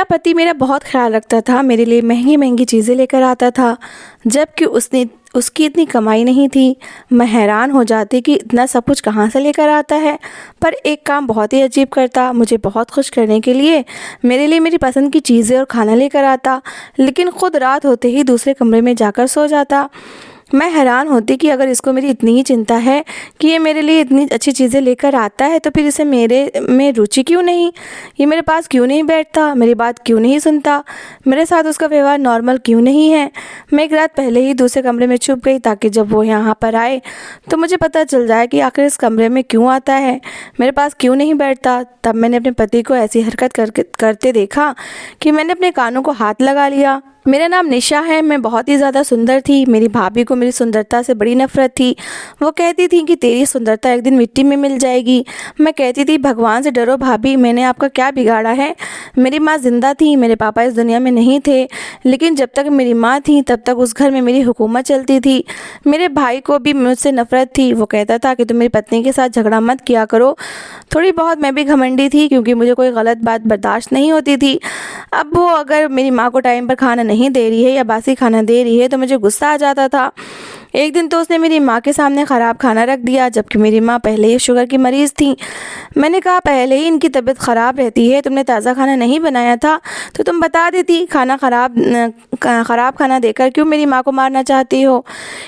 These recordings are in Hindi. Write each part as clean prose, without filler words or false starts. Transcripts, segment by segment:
पति मेरा बहुत ख्याल रखता था, मेरे लिए महंगी-महंगी चीज़ें लेकर आता था, जबकि उसकी इतनी कमाई नहीं थी। मैं हैरान हो जाती कि इतना सब कुछ कहाँ से लेकर आता है। पर एक काम बहुत ही अजीब करता, मुझे बहुत खुश करने के लिए मेरे लिए मेरी पसंद की चीज़ें और खाना लेकर आता, लेकिन खुद रात होते ही दूसरे कमरे में जाकर सो जाता। मैं हैरान होती कि अगर इसको मेरी इतनी ही चिंता है कि ये मेरे लिए इतनी अच्छी चीज़ें लेकर आता है, तो फिर इसे मेरे में रुचि क्यों नहीं? ये मेरे पास क्यों नहीं बैठता? मेरी बात क्यों नहीं सुनता? मेरे साथ उसका व्यवहार नॉर्मल क्यों नहीं है? मैं एक रात पहले ही दूसरे कमरे में छुप गई, ताकि जब वो यहाँ पर आए तो मुझे पता चल जाए कि आखिर इस कमरे में क्यों आता है, मेरे पास क्यों नहीं बैठता। तब मैंने अपने पति को ऐसी हरकत करते देखा कि मैंने अपने कानों को हाथ लगा लिया। मेरा नाम निशा है। मैं बहुत ही ज़्यादा सुंदर थी। मेरी भाभी को मेरी सुंदरता से बड़ी नफ़रत थी। वो कहती थी कि तेरी सुंदरता एक दिन मिट्टी में मिल जाएगी। मैं कहती थी, भगवान से डरो भाभी, मैंने आपका क्या बिगाड़ा है? मेरी माँ ज़िंदा थी, मेरे पापा इस दुनिया में नहीं थे, लेकिन जब तक मेरी माँ थी तब तक उस घर में मेरी हुकूमत चलती थी। मेरे भाई को भी मुझसे नफ़रत थी। वो कहता था कि तुम मेरी पत्नी के साथ झगड़ा मत किया करो। थोड़ी बहुत मैं भी घमंडी थी, क्योंकि मुझे कोई गलत बात बर्दाश्त नहीं होती थी। अब वो अगर मेरी माँ को टाइम पर खाना नहीं दे रही है या बासी खाना दे रही है तो मुझे गुस्सा आ जाता था। एक दिन तो उसने मेरी माँ के सामने ख़राब खाना रख दिया, जबकि मेरी माँ पहले ही शुगर की मरीज़ थी। मैंने कहा, पहले ही इनकी तबीयत ख़राब रहती है, तुमने ताज़ा खाना नहीं बनाया था तो तुम बता देती। ख़राब खाना देकर क्यों मेरी माँ को मारना चाहती हो?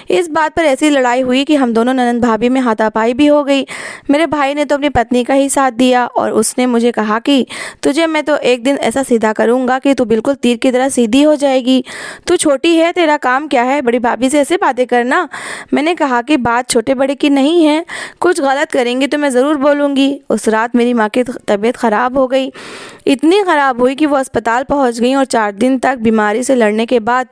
इस बात पर ऐसी लड़ाई हुई कि हम दोनों ननंद भाभी में हाथापाई भी हो गई। मेरे भाई ने तो अपनी पत्नी का ही साथ दिया और उसने मुझे कहा कि तुझे मैं तो एक दिन ऐसा सीधा करूँगा कि तू बिल्कुल तीर की तरह सीधी हो जाएगी। तू छोटी है, तेरा काम क्या है बड़ी भाभी से ऐसे बातें करना? मैंने कहा कि बात छोटे बड़े की नहीं है, कुछ गलत करेंगी तो मैं ज़रूर बोलूँगी। उस रात मेरी माँ की तबीयत ख़राब हो गई, इतनी ख़राब हुई कि वो अस्पताल पहुँच गई और 4 दिन तक बीमारी से लड़ने के बाद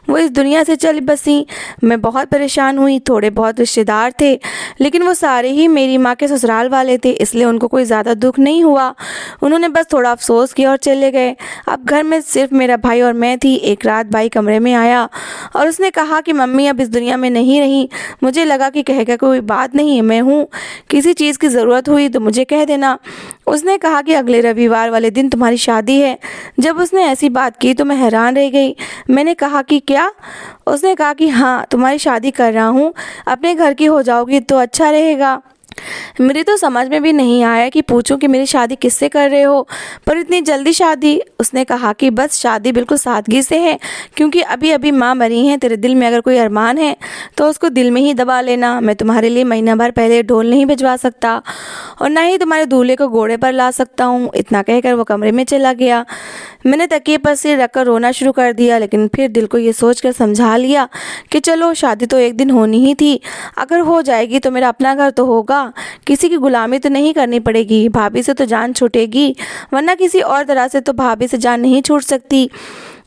वो इस दुनिया से चली बसी। मैं बहुत परेशान हुई। थोड़े बहुत रिश्तेदार थे, लेकिन वो सारे ही मेरी माँ के ससुराल वाले थे, इसलिए उनको कोई ज़्यादा दुख नहीं हुआ। उन्होंने बस थोड़ा अफसोस किया और चले गए। अब घर में सिर्फ मेरा भाई और मैं थी। एक रात भाई कमरे में आया और उसने कहा कि मम्मी अब इस दुनिया में नहीं रही। मुझे लगा कि कहेगा कोई बात नहीं, मैं हूँ, किसी चीज़ की ज़रूरत हुई तो मुझे कह देना। उसने कहा कि अगले रविवार वाले दिन तुम्हारी शादी है। जब उसने ऐसी बात की तो मैं हैरान रह गई। मैंने कहा कि क्या? उसने कहा कि हाँ, तुम्हारी शादी कर रहा हूँ, अपने घर की हो जाओगी तो अच्छा रहेगा। मेरी तो समझ में भी नहीं आया कि पूछूं कि मेरी शादी किससे कर रहे हो, पर इतनी जल्दी शादी? उसने कहा कि बस शादी बिल्कुल सादगी से है, क्योंकि अभी अभी माँ मरी हैं। तेरे दिल में अगर कोई अरमान है तो उसको दिल में ही दबा लेना। मैं तुम्हारे लिए महीना भर पहले ढोल नहीं भिजवा सकता और ना ही तुम्हारे दूल्हे को घोड़े पर ला सकता हूँ। इतना कहकर वो कमरे में चला गया। मैंने तकिए पर सिर रखकर रोना शुरू कर दिया, लेकिन फिर दिल को ये सोचकर समझा लिया कि चलो, शादी तो एक दिन होनी ही थी। अगर हो जाएगी तो मेरा अपना घर तो होगा, किसी की गुलामी तो नहीं करनी पड़ेगी। भाभी से तो जान छूटेगी, वरना किसी और तरह से तो भाभी से जान नहीं छूट सकती।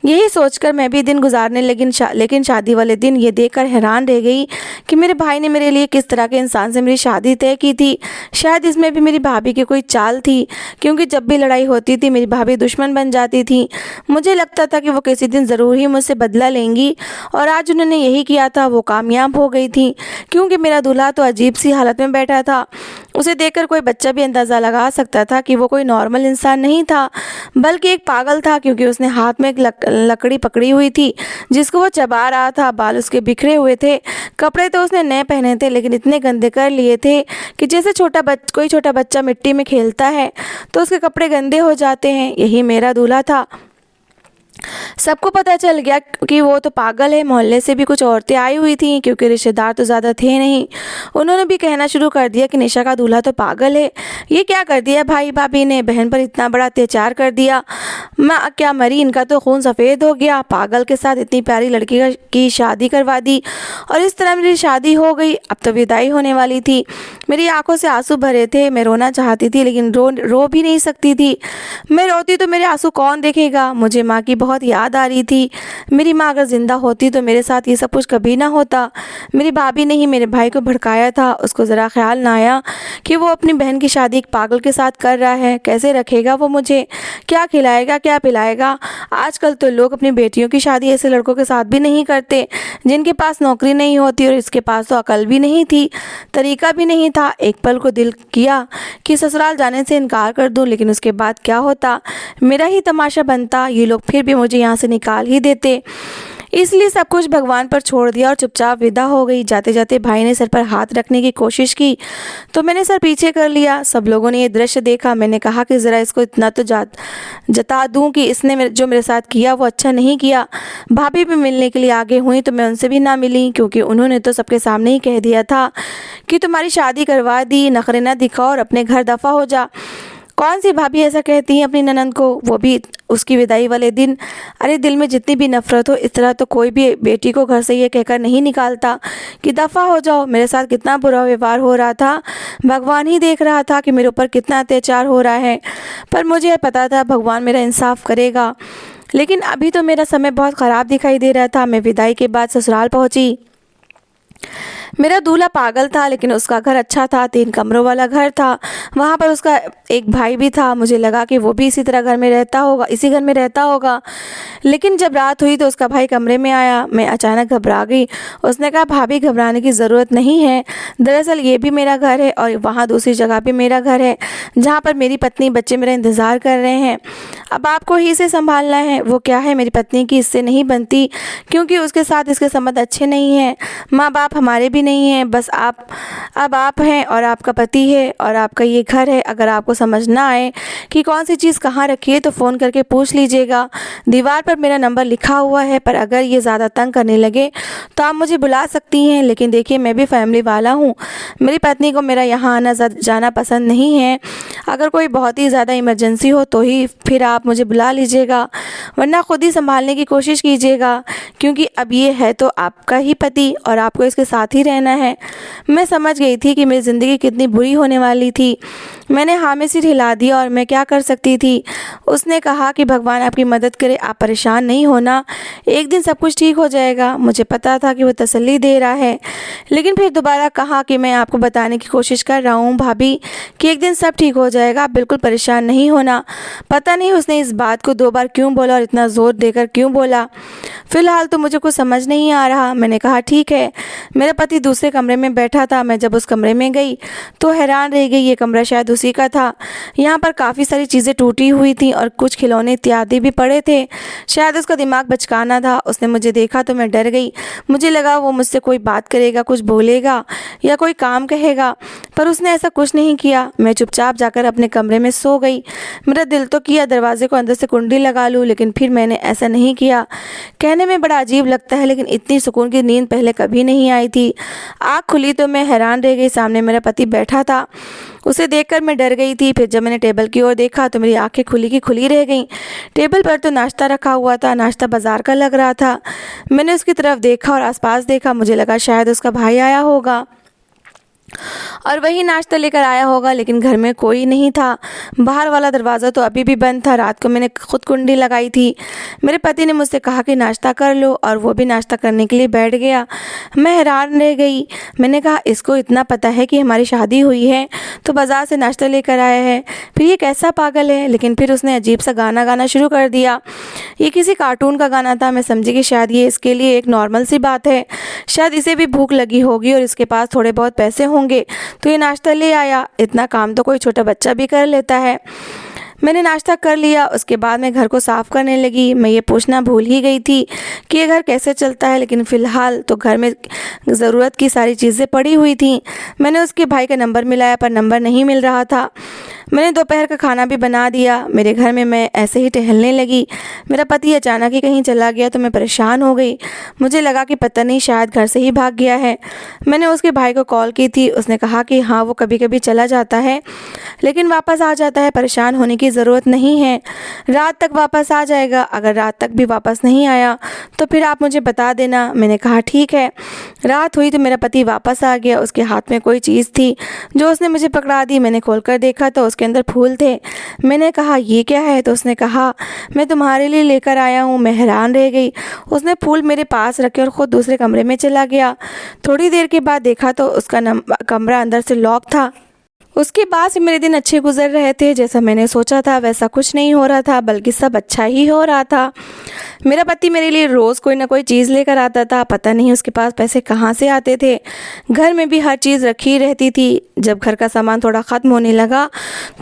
यही सोचकर मैं भी दिन गुजारने लेकिन शादी वाले दिन ये देखकर हैरान रह गई कि मेरे भाई ने मेरे लिए किस तरह के इंसान से मेरी शादी तय की थी। शायद इसमें भी मेरी भाभी की कोई चाल थी, क्योंकि जब भी लड़ाई होती थी मेरी भाभी दुश्मन बन जाती थी। मुझे लगता था कि वो किसी दिन ज़रूर ही मुझसे बदला लेंगी, और आज उन्होंने यही किया था। वो कामयाब हो गई थी, क्योंकि मेरा दूल्हा तो अजीब सी हालत में बैठा था। उसे देखकर कोई बच्चा भी अंदाज़ा लगा सकता था कि वो कोई नॉर्मल इंसान नहीं था, बल्कि एक पागल था, क्योंकि उसने हाथ में एक लकड़ी पकड़ी हुई थी जिसको वो चबा रहा था। बाल उसके बिखरे हुए थे। कपड़े तो उसने नए पहने थे, लेकिन इतने गंदे कर लिए थे कि जैसे कोई छोटा बच्चा मिट्टी में खेलता है तो उसके कपड़े गंदे हो जाते हैं। यही मेरा दूल्हा था। सबको पता चल गया कि वो तो पागल है। मोहल्ले से भी कुछ औरतें आई हुई थीं, क्योंकि रिश्तेदार तो ज़्यादा थे नहीं। उन्होंने भी कहना शुरू कर दिया कि निशा का दूल्हा तो पागल है। ये क्या कर दिया भाई भाभी ने? बहन पर इतना बड़ा अत्याचार कर दिया। माँ क्या मरी, इनका तो खून सफ़ेद हो गया। पागल के साथ इतनी प्यारी लड़की की शादी करवा दी, और इस तरह मेरी शादी हो गई। अब तो विदाई होने वाली थी। मेरी आंखों से आंसू भरे थे। मैं रोना चाहती थी, लेकिन रो भी नहीं सकती थी। मैं रोती तो मेरे आंसू कौन देखेगा? मुझे माँ की बहुत याद आ रही थी। मेरी माँ अगर ज़िंदा होती तो मेरे साथ ये सब कुछ कभी ना होता। मेरी भाभी ने ही मेरे भाई को भड़काया था। उसको ज़रा ख्याल ना आया कि वो अपनी बहन की शादी एक पागल के साथ कर रहा है। कैसे रखेगा वो मुझे? क्या खिलाएगा, क्या क्या पिलाएगा। आजकल तो लोग अपनी बेटियों की शादी ऐसे लड़कों के साथ भी नहीं करते जिनके पास नौकरी नहीं होती, और इसके पास तो अकल भी नहीं थी, तरीका भी नहीं था। एक पल को दिल किया कि ससुराल जाने से इनकार कर दूं, लेकिन उसके बाद क्या होता, मेरा ही तमाशा बनता, ये लोग फिर भी मुझे यहाँ से निकाल ही देते। इसलिए सब कुछ भगवान पर छोड़ दिया और चुपचाप विदा हो गई। जाते जाते भाई ने सर पर हाथ रखने की कोशिश की तो मैंने सर पीछे कर लिया। सब लोगों ने ये दृश्य देखा। मैंने कहा कि ज़रा इसको इतना तो जता दूं कि इसने जो मेरे साथ किया वो अच्छा नहीं किया। भाभी भी मिलने के लिए आगे हुई तो मैं उनसे भी ना मिली, क्योंकि उन्होंने तो सबके सामने ही कह दिया था कि तुम्हारी शादी करवा दी, नखरे ना दिखाओ और अपने घर दफ़ा हो जा। कौन सी भाभी ऐसा कहती हैं अपनी ननंद को, वो भी उसकी विदाई वाले दिन। अरे दिल में जितनी भी नफ़रत हो, इस तरह तो कोई भी बेटी को घर से ये कहकर नहीं निकालता कि दफ़ा हो जाओ। मेरे साथ कितना बुरा व्यवहार हो रहा था, भगवान ही देख रहा था कि मेरे ऊपर कितना अत्याचार हो रहा है, पर मुझे पता था भगवान मेरा इंसाफ करेगा। लेकिन अभी तो मेरा समय बहुत ख़राब दिखाई दे रहा था। मैं विदाई के बाद ससुराल पहुँची। मेरा दूल्हा पागल था, लेकिन उसका घर अच्छा था, 3 कमरों वाला घर था। वहाँ पर उसका एक भाई भी था। मुझे लगा कि वो भी इसी घर में रहता होगा। लेकिन जब रात हुई तो उसका भाई कमरे में आया। मैं अचानक घबरा गई। उसने कहा, भाभी घबराने की ज़रूरत नहीं है, दरअसल ये भी मेरा घर है और वहाँ दूसरी जगह भी मेरा घर है, जहाँ पर मेरी पत्नी बच्चे मेरा इंतज़ार कर रहे हैं। अब आपको ही इसे संभालना है। वो क्या है, मेरी पत्नी की इससे नहीं बनती, क्योंकि उसके साथ इसके संबंध अच्छे नहीं हैं। माँ बाप हमारे भी नहीं हैं, बस अब आप हैं और आपका पति है और आपका ये घर है। अगर आपको समझ ना आए कि कौन सी चीज़ कहाँ रखी है तो फ़ोन करके पूछ लीजिएगा। दीवार पर मेरा नंबर लिखा हुआ है, पर अगर ये ज़्यादा तंग करने लगे तो आप मुझे बुला सकती हैं। लेकिन देखिए, मैं भी फैमिली वाला हूँ, मेरी पत्नी को मेरा यहाँ आना जाना पसंद नहीं है। अगर कोई बहुत ही ज़्यादा इमरजेंसी हो तो ही फिर आप मुझे बुला लीजिएगा, वरना खुद ही संभालने की कोशिश कीजिएगा, क्योंकि अब ये है तो आपका ही पति और आपको इसके साथ ही रहना है। मैं समझ गई थी कि मेरी ज़िंदगी कितनी बुरी होने वाली थी। मैंने हाँ में सिर हिला दिया और मैं क्या कर सकती थी। उसने कहा कि भगवान आपकी मदद करे, आप परेशान नहीं होना, एक दिन सब कुछ ठीक हो जाएगा। मुझे पता था कि वो तसल्ली दे रहा है, लेकिन फिर दोबारा कहा कि मैं आपको बताने की कोशिश कर रहा हूँ भाभी कि एक दिन सब ठीक हो जाएगा, आप बिल्कुल परेशान नहीं होना। पता नहीं उसने इस बात को 2 बार क्यों बोला और इतना ज़ोर देकर क्यों बोला। फ़िलहाल तो मुझे कुछ समझ नहीं आ रहा। मैंने कहा ठीक है। मेरा पति दूसरे कमरे में बैठा था। मैं जब उस कमरे में गई तो हैरान रह गई। ये कमरा शायद उसी का था। यहाँ पर काफ़ी सारी चीज़ें टूटी हुई थी और कुछ खिलौने इत्यादि भी पड़े थे। शायद उसका दिमाग बचकाना था। उसने मुझे देखा तो मैं डर गई। मुझे लगा वो मुझसे कोई बात करेगा, कुछ बोलेगा या कोई काम कहेगा, पर उसने ऐसा कुछ नहीं किया। मैं चुपचाप जाकर अपने कमरे में सो गई। मेरा दिल तो किया दरवाजे को अंदर से कुंडी लगा लूँ, लेकिन फिर मैंने ऐसा नहीं किया। कहने में बड़ा अजीब लगता है, लेकिन इतनी सुकून की नींद पहले कभी नहीं आई थी। आँख खुली तो मैं हैरान रह गई। सामने मेरा पति बैठा था। उसे देखकर मैं डर गई थी। फिर जब मैंने टेबल की ओर देखा तो मेरी आंखें खुली की खुली रह गईं। टेबल पर तो नाश्ता रखा हुआ था। नाश्ता बाजार का लग रहा था। मैंने उसकी तरफ देखा और आसपास देखा। मुझे लगा शायद उसका भाई आया होगा और वही नाश्ता लेकर आया होगा, लेकिन घर में कोई नहीं था। बाहर वाला दरवाज़ा तो अभी भी बंद था। रात को मैंने खुद कुंडी लगाई थी। मेरे पति ने मुझसे कहा कि नाश्ता कर लो, और वो भी नाश्ता करने के लिए बैठ गया। मैं हैरान रह गई। मैंने कहा, इसको इतना पता है कि हमारी शादी हुई है तो बाज़ार से नाश्ता लेकर आया है, फिर ये कैसा पागल है। लेकिन फिर उसने अजीब सा गाना गाना शुरू कर दिया। ये किसी कार्टून का गाना था। मैं समझी कि शायद ये इसके लिए एक नॉर्मल सी बात है। शायद इसे भी भूख लगी होगी और इसके पास थोड़े बहुत पैसे होंगे तो ये नाश्ता ले आया। इतना काम तो कोई छोटा बच्चा भी कर लेता है। मैंने नाश्ता कर लिया। उसके बाद मैं घर को साफ़ करने लगी। मैं ये पूछना भूल ही गई थी कि ये घर कैसे चलता है, लेकिन फ़िलहाल तो घर में ज़रूरत की सारी चीज़ें पड़ी हुई थी। मैंने उसके भाई का नंबर मिलाया, पर नंबर नहीं मिल रहा था। मैंने दोपहर का खाना भी बना दिया। मेरे घर में मैं ऐसे ही टहलने लगी। मेरा पति अचानक ही कहीं चला गया तो मैं परेशान हो गई। मुझे लगा कि पता नहीं शायद घर से ही भाग गया है। मैंने उसके भाई को कॉल की थी। उसने कहा कि हाँ, वो कभी कभी चला जाता है लेकिन वापस आ जाता है, परेशान होने की ज़रूरत नहीं है, रात तक वापस आ जाएगा। अगर रात तक भी वापस नहीं आया तो फिर आप मुझे बता देना। मैंने कहा ठीक है। रात हुई तो मेरा पति वापस आ गया। उसके हाथ में कोई चीज़ थी जो उसने मुझे पकड़ा दी। मैंने खोलकर देखा तो उसके अंदर फूल थे। मैंने कहा ये क्या है, तो उसने कहा मैं तुम्हारे लिए लेकर आया हूँ। मैं हैरान रह गई। उसने फूल मेरे पास रखे और ख़ुद दूसरे कमरे में चला गया। थोड़ी देर के बाद देखा तो उसका कमरा अंदर से लॉक था। उसके बाद से मेरे दिन अच्छे गुजर रहे थे। जैसा मैंने सोचा था वैसा कुछ नहीं हो रहा था, बल्कि सब अच्छा ही हो रहा था। मेरा पति मेरे लिए रोज़ कोई ना कोई चीज़ लेकर आता था। पता नहीं उसके पास पैसे कहाँ से आते थे। घर में भी हर चीज़ रखी रहती थी। जब घर का सामान थोड़ा ख़त्म होने लगा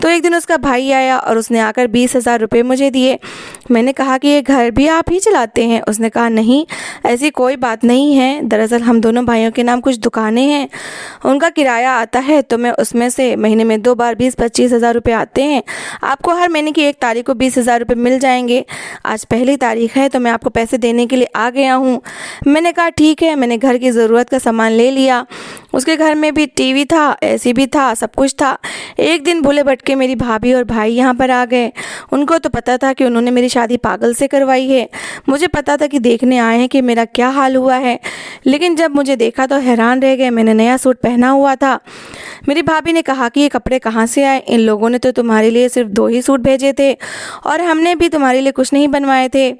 तो एक दिन उसका भाई आया और उसने आकर 20,000 रुपये मुझे दिए। मैंने कहा कि ये घर भी आप ही चलाते हैं? उसने कहा नहीं, ऐसी कोई बात नहीं है। दरअसल हम दोनों भाइयों के नाम कुछ दुकानें हैं, उनका किराया आता है, तो मैं उसमें से महीने में 2 बार 20-25 हज़ार रुपये आते हैं। आपको हर महीने की 1 तारीख को 20,000 रुपये मिल जाएंगे। आज पहली तारीख है तो मैं आपको पैसे देने के लिए आ गया हूँ। मैंने कहा ठीक है। मैंने घर की ज़रूरत का सामान ले लिया। उसके घर में भी टीवी था, एसी भी था, सब कुछ था। एक दिन भूले भटके मेरी भाभी और भाई यहाँ पर आ गए। उनको तो पता था कि उन्होंने मेरी शादी पागल से करवाई है। मुझे पता था कि देखने आए हैं कि मेरा क्या हाल हुआ है, लेकिन जब मुझे देखा तो हैरान रह गए। मैंने नया सूट पहना हुआ था। मेरी भाभी ने कहा कि ये कपड़े कहाँ से आए? इन लोगों ने तो तुम्हारे लिए सिर्फ 2 ही सूट भेजे थे और हमने भी तुम्हारे लिए कुछ नहीं बनवाए थे।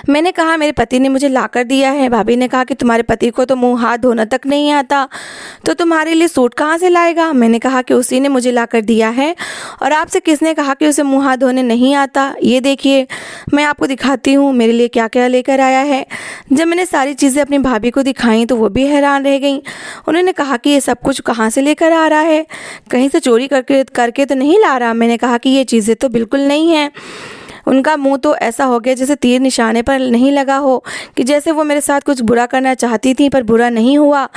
मैंने कहा मेरे पति ने मुझे लाकर दिया है। भाभी ने कहा कि तुम्हारे पति को तो मुंह हाथ धोना तक नहीं आता, तो तुम्हारे लिए सूट कहाँ से लाएगा? मैंने कहा कि उसी ने मुझे लाकर दिया है। और आपसे किसने कहा कि उसे मुंह हाथ धोने नहीं आता? ये देखिए, मैं आपको दिखाती हूँ मेरे लिए क्या क्या लेकर आया है। जब मैंने सारी चीज़ें अपनी भाभी को दिखाई तो वो भी हैरान रह गई। उन्होंने कहा कि ये सब कुछ कहाँ से लेकर आ रहा है? कहीं से चोरी करके करके तो नहीं ला रहा? मैंने कहा कि ये चीज़ें तो बिल्कुल नहीं हैं। उनका मुंह तो ऐसा हो गया जैसे तीर निशाने पर नहीं लगा हो, कि जैसे वो मेरे साथ कुछ बुरा करना चाहती थी पर बुरा नहीं हुआ।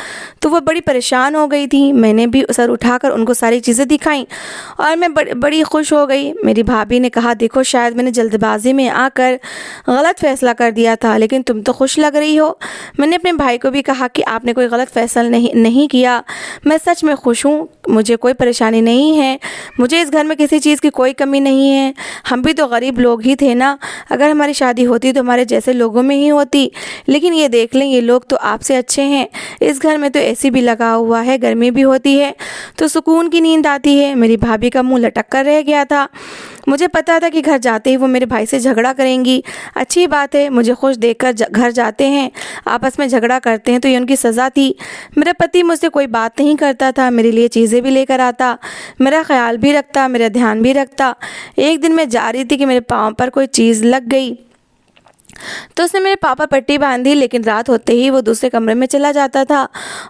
तो वो बड़ी परेशान हो गई थी। मैंने भी सर उठाकर उनको सारी चीज़ें दिखाई और मैं बड़ी खुश हो गई। मेरी भाभी ने कहा देखो, शायद मैंने जल्दबाजी में आकर गलत फ़ैसला कर दिया था, लेकिन तुम तो खुश लग रही हो। मैंने अपने भाई को भी कहा कि आपने कोई गलत फ़ैसला नहीं किया, मैं सच में खुश हूँ, मुझे कोई परेशानी नहीं है, मुझे इस घर में किसी चीज़ की कोई कमी नहीं है। हम भी तो गरीब लोग ही थे ना, अगर हमारी शादी होती तो हमारे जैसे लोगों में ही होती। लेकिन ये देख लें, ये लोग तो आपसे अच्छे हैं। इस घर में तो एसी भी लगा हुआ है, गर्मी भी होती है तो सुकून की नींद आती है। मेरी भाभी का मुंह लटक कर रह गया था। मुझे पता था कि घर जाते ही वो मेरे भाई से झगड़ा करेंगी। अच्छी बात है, मुझे खुश देखकर घर जाते हैं, आपस में झगड़ा करते हैं तो ये उनकी सज़ा थी। मेरा पति मुझसे कोई बात नहीं करता था, मेरे लिए चीज़ें भी लेकर आता, मेरा ख्याल भी रखता, मेरा ध्यान भी रखता। एक दिन मैं जा रही थी कि मेरे पाँव पर कोई चीज़ लग गई तो उसने मेरे पाँव पर पट्टी बांधी, लेकिन रात होते ही वो दूसरे कमरे में चला जाता था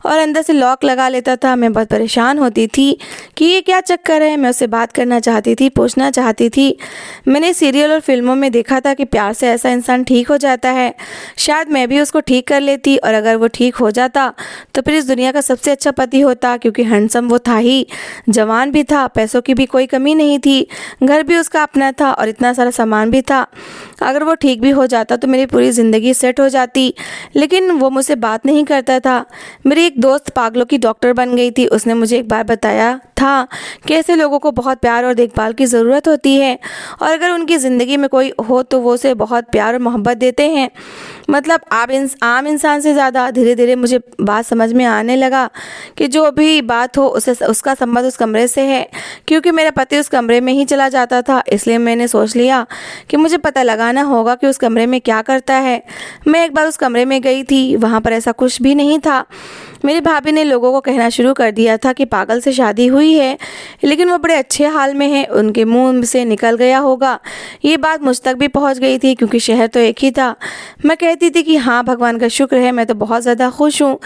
और अंदर से लॉक लगा लेता था। मैं बहुत परेशान होती थी कि ये क्या चक्कर है। मैं उससे बात करना चाहती थी, पूछना चाहती थी। मैंने सीरियल और फिल्मों में देखा था कि प्यार से ऐसा इंसान ठीक हो जाता है। शायद मैं भी उसको ठीक कर लेती, और अगर वो ठीक हो जाता तो फिर इस दुनिया का सबसे अच्छा पति होता, क्योंकि हैंडसम वो था ही, जवान भी था, पैसों की भी कोई कमी नहीं थी, घर भी उसका अपना था और इतना सारा सामान भी था। अगर वो ठीक भी हो जाता तो मेरी पूरी ज़िंदगी सेट हो जाती। लेकिन वो मुझसे बात नहीं करता था। मेरी एक दोस्त पागलों की डॉक्टर बन गई थी। उसने मुझे एक बार बताया था कि ऐसे लोगों को बहुत प्यार और देखभाल की ज़रूरत होती है, और अगर उनकी ज़िंदगी में कोई हो तो वो उसे बहुत प्यार और मोहब्बत देते हैं। मतलब आम इंसान से ज़्यादा। धीरे धीरे मुझे बात समझ में आने लगा कि जो भी बात हो उसे उसका संबंध उस कमरे से है। क्योंकि मेरा पति उस कमरे में ही चला जाता था, इसलिए मैंने सोच लिया कि मुझे पता लगाना होगा कि उस कमरे में क्या करता है। मैं एक बार उस कमरे में गई थी, वहाँ पर ऐसा कुछ भी नहीं था। मेरी भाभी ने लोगों को कहना शुरू कर दिया था कि पागल से शादी हुई है, लेकिन वो बड़े अच्छे हाल में है, उनके मुंह से निकल गया होगा। ये बात मुझ तक भी पहुंच गई थी, क्योंकि शहर तो एक ही था। मैं कहती थी कि हाँ, भगवान का शुक्र है, मैं तो बहुत ज़्यादा खुश हूँ,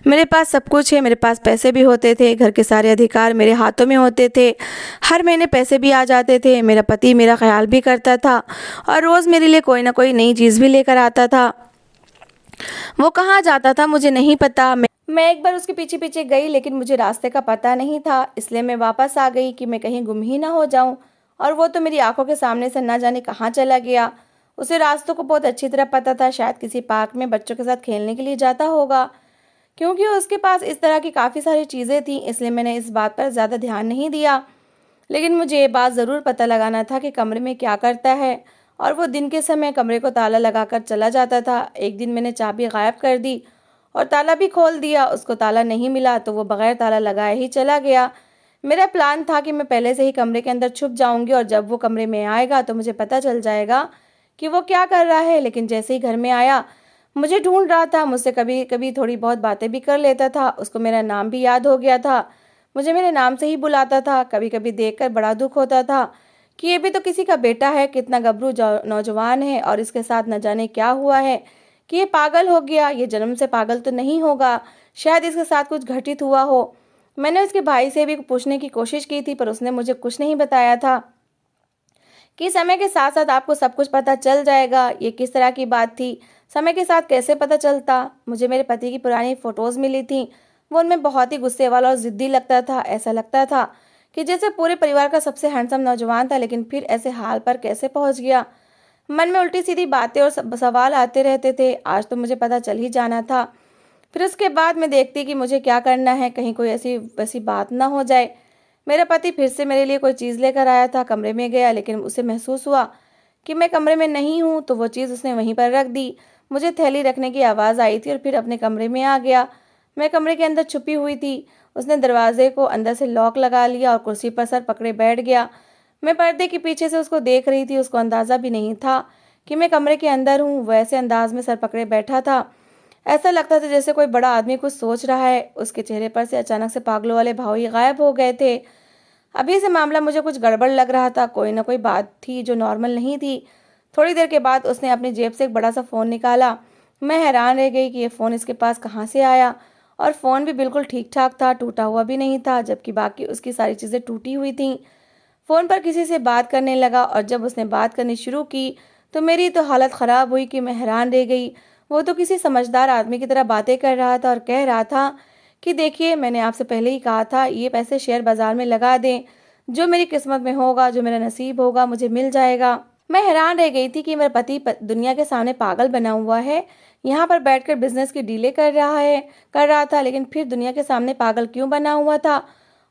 मेरे पास सब कुछ है, मेरे पास पैसे भी होते थे, घर के सारे अधिकार मेरे हाथों में होते थे, हर महीने पैसे भी आ जाते थे, मेरा पति मेरा ख्याल भी करता था और रोज़ मेरे लिए कोई ना कोई नई चीज़ भी लेकर आता था। वो कहाँ जाता था मुझे नहीं पता। मैं एक बार उसके पीछे पीछे गई, लेकिन मुझे रास्ते का पता नहीं था, इसलिए मैं वापस आ गई कि मैं कहीं गुम ही ना हो जाऊं। और वो तो मेरी आंखों के सामने से ना जाने कहाँ चला गया। उसे रास्तों को बहुत अच्छी तरह पता था, शायद किसी पार्क में बच्चों के साथ खेलने के लिए जाता होगा। क्योंकि उसके पास इस तरह की काफ़ी सारी चीज़ें थीं, इसलिए मैंने इस बात पर ज़्यादा ध्यान नहीं दिया। लेकिन मुझे ये बात ज़रूर पता लगाना था कि कमरे में क्या करता है, और वो दिन के समय कमरे को ताला लगाकर चला जाता था। एक दिन मैंने चाबी गायब कर दी और ताला भी खोल दिया। उसको ताला नहीं मिला तो वो बगैर ताला लगाए ही चला गया। मेरा प्लान था कि मैं पहले से ही कमरे के अंदर छुप जाऊंगी, और जब वो कमरे में आएगा तो मुझे पता चल जाएगा कि वो क्या कर रहा है। लेकिन जैसे ही घर में आया, मुझे ढूंढ रहा था, मुझसे कभी कभी थोड़ी बहुत बातें भी कर लेता था, उसको मेरा नाम भी याद हो गया था। मुझे मेरे नाम से ही बुलाता था। कभी कभी देखकर बड़ा दुख होता था कि ये भी तो किसी का बेटा है, कितना गबरू नौजवान है और इसके साथ न जाने क्या हुआ है कि ये पागल हो गया। ये जन्म से पागल तो नहीं होगा, शायद इसके साथ कुछ घटित हुआ हो। मैंने उसके भाई से भी पूछने की कोशिश की थी, पर उसने मुझे कुछ नहीं बताया था कि समय के साथ साथ आपको सब कुछ पता चल जाएगा। ये किस तरह की बात थी? समय के साथ कैसे पता चलता? मुझे मेरे पति की पुरानी फोटोज मिली थी। वो उनमें बहुत ही गुस्से वाला और जिद्दी लगता था। ऐसा लगता था कि जैसे पूरे परिवार का सबसे हैंडसम नौजवान था, लेकिन फिर ऐसे हाल पर कैसे पहुंच गया? मन में उल्टी सीधी बातें और सवाल आते रहते थे। आज तो मुझे पता चल ही जाना था। फिर उसके बाद मैं देखती कि मुझे क्या करना है, कहीं कोई ऐसी वैसी बात ना हो जाए। मेरा पति फिर से मेरे लिए कोई चीज़ लेकर आया था। कमरे में गया, लेकिन उसे महसूस हुआ कि मैं कमरे में नहीं हूँ, तो वो चीज़ उसने वहीं पर रख दी। मुझे थैली रखने की आवाज़ आई थी और फिर अपने कमरे में आ गया। मैं कमरे के अंदर छुपी हुई थी। उसने दरवाजे को अंदर से लॉक लगा लिया और कुर्सी पर सर पकड़े बैठ गया। मैं पर्दे के पीछे से उसको देख रही थी। उसको अंदाज़ा भी नहीं था कि मैं कमरे के अंदर हूँ। वैसे अंदाज में सर पकड़े बैठा था। ऐसा लगता था जैसे कोई बड़ा आदमी कुछ सोच रहा है। उसके चेहरे पर से अचानक से पागलों वाले भाव ही गायब हो गए थे। अभी से मामला मुझे कुछ गड़बड़ लग रहा था। कोई ना कोई बात थी जो नॉर्मल नहीं थी। थोड़ी देर के बाद उसने अपनी जेब से एक बड़ा सा फ़ोन निकाला। मैं हैरान रह गई कि ये फ़ोन इसके पास कहाँ से आया। और फ़ोन भी बिल्कुल ठीक ठाक था, टूटा हुआ भी नहीं था, जबकि बाकी उसकी सारी चीज़ें टूटी हुई थीं। फ़ोन पर किसी से बात करने लगा और जब उसने बात करनी शुरू की तो मेरी तो हालत ख़राब हुई कि मैं हैरान रह गई। वो तो किसी समझदार आदमी की तरह बातें कर रहा था और कह रहा था कि देखिए, मैंने आपसे पहले ही कहा था ये पैसे शेयर बाज़ार में लगा दें। जो मेरी किस्मत में होगा, जो मेरा नसीब होगा, मुझे मिल जाएगा। मैं हैरान रह गई थी कि मेरा पति दुनिया के सामने पागल बना हुआ है। यहाँ पर बैठकर बिजनेस की डीलें कर रहा था, लेकिन फिर दुनिया के सामने पागल क्यों बना हुआ था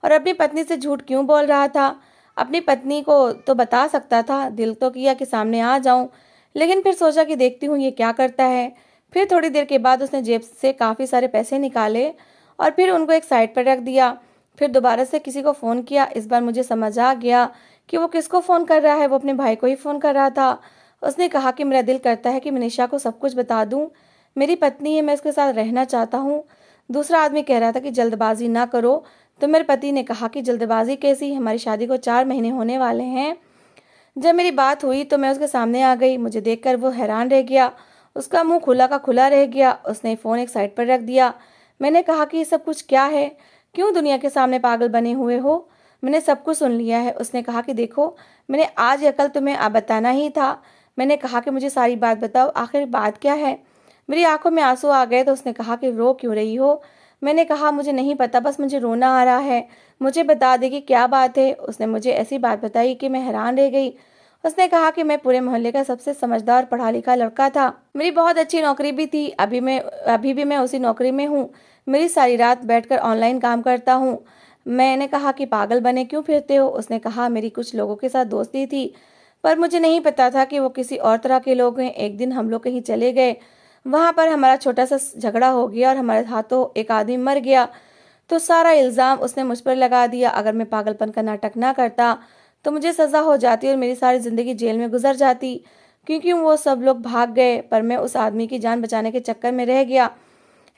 और अपनी पत्नी से झूठ क्यों बोल रहा था? अपनी पत्नी को तो बता सकता था। दिल तो किया कि सामने आ जाऊं, लेकिन फिर सोचा कि देखती हूँ ये क्या करता है। फिर थोड़ी देर के बाद उसने जेब से काफ़ी सारे पैसे निकाले और फिर उनको एक साइड पर रख दिया। फिर दोबारा से किसी को फ़ोन किया। इस बार मुझे समझ आ गया कि वो किसको फ़ोन कर रहा है। वो अपने भाई को ही फ़ोन कर रहा था। उसने कहा कि मेरा दिल करता है कि मैं निशा को सब कुछ बता दूं। मेरी पत्नी है, मैं उसके साथ रहना चाहता हूँ। दूसरा आदमी कह रहा था कि जल्दबाजी ना करो। तो मेरे पति ने कहा कि जल्दबाजी कैसी, हमारी शादी को 4 महीने होने वाले हैं। जब मेरी बात हुई तो मैं उसके सामने आ गई। मुझे देखकर वो हैरान रह गया। उसका मुंह खुला का खुला रह गया। उसने फ़ोन एक साइड पर रख दिया। मैंने कहा कि ये सब कुछ क्या है? क्यों दुनिया के सामने पागल बने हुए हो? मैंने सब कुछ सुन लिया है। उसने कहा कि देखो, मैंने आज या कल तुम्हें बताना ही था। मैंने कहा कि मुझे सारी बात बताओ, आखिर बात क्या है? मेरी आंखों में आंसू आ गए तो उसने कहा कि रो क्यों रही हो? मैंने कहा मुझे नहीं पता, बस मुझे रोना आ रहा है। मुझे बता दे कि क्या बात है। उसने मुझे ऐसी बात बताई कि मैं हैरान रह गई। उसने कहा कि मैं पूरे मोहल्ले का सबसे समझदार पढ़ा लिखा लड़का था। मेरी बहुत अच्छी नौकरी भी थी। अभी भी मैं उसी नौकरी में हूँ। मेरी सारी रात बैठकर ऑनलाइन काम करता हूँ। मैंने कहा कि पागल बने क्यों फिरते हो? उसने कहा मेरी कुछ लोगों के साथ दोस्ती थी, पर मुझे नहीं पता था कि वो किसी और तरह के लोग हैं। एक दिन हम लोग कहीं चले गए। वहां पर हमारा छोटा सा झगड़ा हो गया और हमारे हाथों एक आदमी मर गया। तो सारा इल्ज़ाम उसने मुझ पर लगा दिया। अगर मैं पागलपन का नाटक ना करता तो मुझे सज़ा हो जाती और मेरी सारी ज़िंदगी जेल में गुजर जाती, क्योंकि वो सब लोग भाग गए। पर मैं उस आदमी की जान बचाने के चक्कर में रह गया,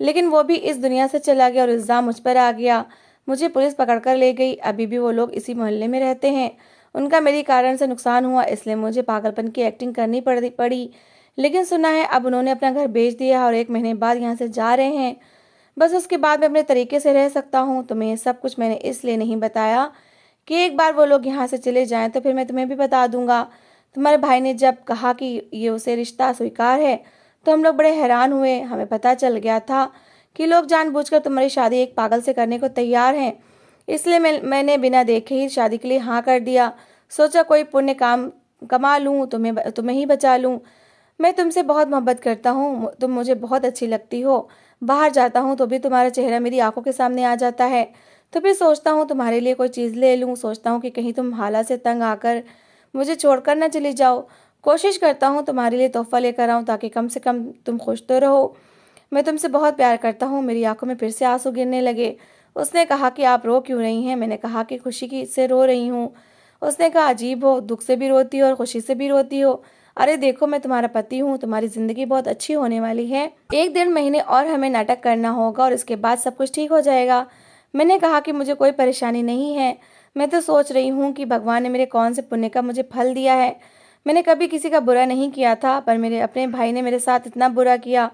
लेकिन वो भी इस दुनिया से चला गया और इल्ज़ाम मुझ पर आ गया। मुझे पुलिस पकड़ कर ले गई। अभी भी वो लोग इसी मोहल्ले में रहते हैं। उनका मेरी कारण से नुकसान हुआ, इसलिए मुझे पागलपन की एक्टिंग करनी पड़ी। लेकिन सुना है अब उन्होंने अपना घर बेच दिया है और 1 महीने बाद यहाँ से जा रहे हैं। बस उसके बाद मैं अपने तरीके से रह सकता हूँ। तुम्हें ये सब कुछ मैंने इसलिए नहीं बताया कि एक बार वो लोग यहाँ से चले जाएं तो फिर मैं तुम्हें भी बता दूंगा। तुम्हारे भाई ने जब कहा कि ये उसे रिश्ता स्वीकार है तो हम लोग बड़े हैरान हुए। हमें पता चल गया था कि लोग जानबूझकर तुम्हारी शादी एक पागल से करने को तैयार हैं। इसलिए मैंने बिना देखे ही शादी के लिए हाँ कर दिया। सोचा कोई पुण्य काम कमा लूँ, तुम्हें ही बचा लूँ। मैं तुमसे बहुत मोहब्बत करता हूँ। तुम मुझे बहुत अच्छी लगती हो। बाहर जाता हूँ तो भी तुम्हारा चेहरा मेरी आंखों के सामने आ जाता है। तो फिर सोचता हूँ तुम्हारे लिए कोई चीज़ ले लूँ। सोचता हूँ कि कहीं तुम हालात से तंग आकर मुझे छोड़कर न चली जाओ। कोशिश करता हूँ तुम्हारे लिए तोहफा लेकर आऊँ, ताकि कम से कम तुम खुश तो रहो। मैं तुमसे बहुत प्यार करता हूँ। मेरी आंखों में फिर से आंसू गिरने लगे। उसने कहा कि आप रो क्यों रही हैं? मैंने कहा कि खुशी की से रो रही हूँ। उसने कहा अजीब हो, दुख से भी रोती हो और खुशी से भी रोती हो। अरे देखो, मैं तुम्हारा पति हूँ। तुम्हारी जिंदगी बहुत अच्छी होने वाली है। 1 डेढ़ महीने और हमें नाटक करना होगा और इसके बाद सब कुछ ठीक हो जाएगा। मैंने कहा कि मुझे कोई परेशानी नहीं है, मैं तो सोच रही हूँ कि भगवान ने मेरे कौन से पुण्य का मुझे फल दिया है। मैंने कभी किसी का बुरा नहीं किया था, पर मेरे अपने भाई ने मेरे साथ इतना बुरा किया।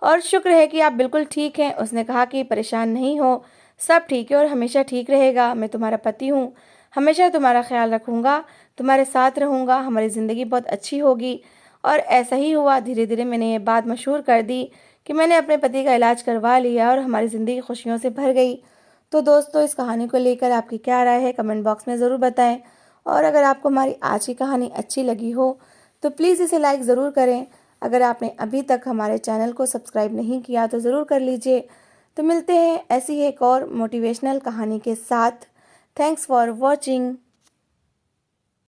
और शुक्र है कि आप बिल्कुल ठीक हैं। उसने कहा कि परेशान नहीं हो, सब ठीक है और हमेशा ठीक रहेगा। मैं तुम्हारा पति हूँ, हमेशा तुम्हारा ख्याल रखूँगा, तुम्हारे साथ रहूँगा, हमारी ज़िंदगी बहुत अच्छी होगी। और ऐसा ही हुआ। धीरे धीरे मैंने ये बात मशहूर कर दी कि मैंने अपने पति का इलाज करवा लिया और हमारी ज़िंदगी खुशियों से भर गई। तो दोस्तों, इस कहानी को लेकर आपकी क्या राय है, कमेंट बॉक्स में ज़रूर बताएं। और अगर आपको हमारी आज की कहानी अच्छी लगी हो तो प्लीज़ इसे लाइक ज़रूर करें। अगर आपने अभी तक हमारे चैनल को सब्सक्राइब नहीं किया तो ज़रूर कर लीजिए। तो मिलते हैं ऐसी ही एक और मोटिवेशनल कहानी के साथ। Thanks for watching.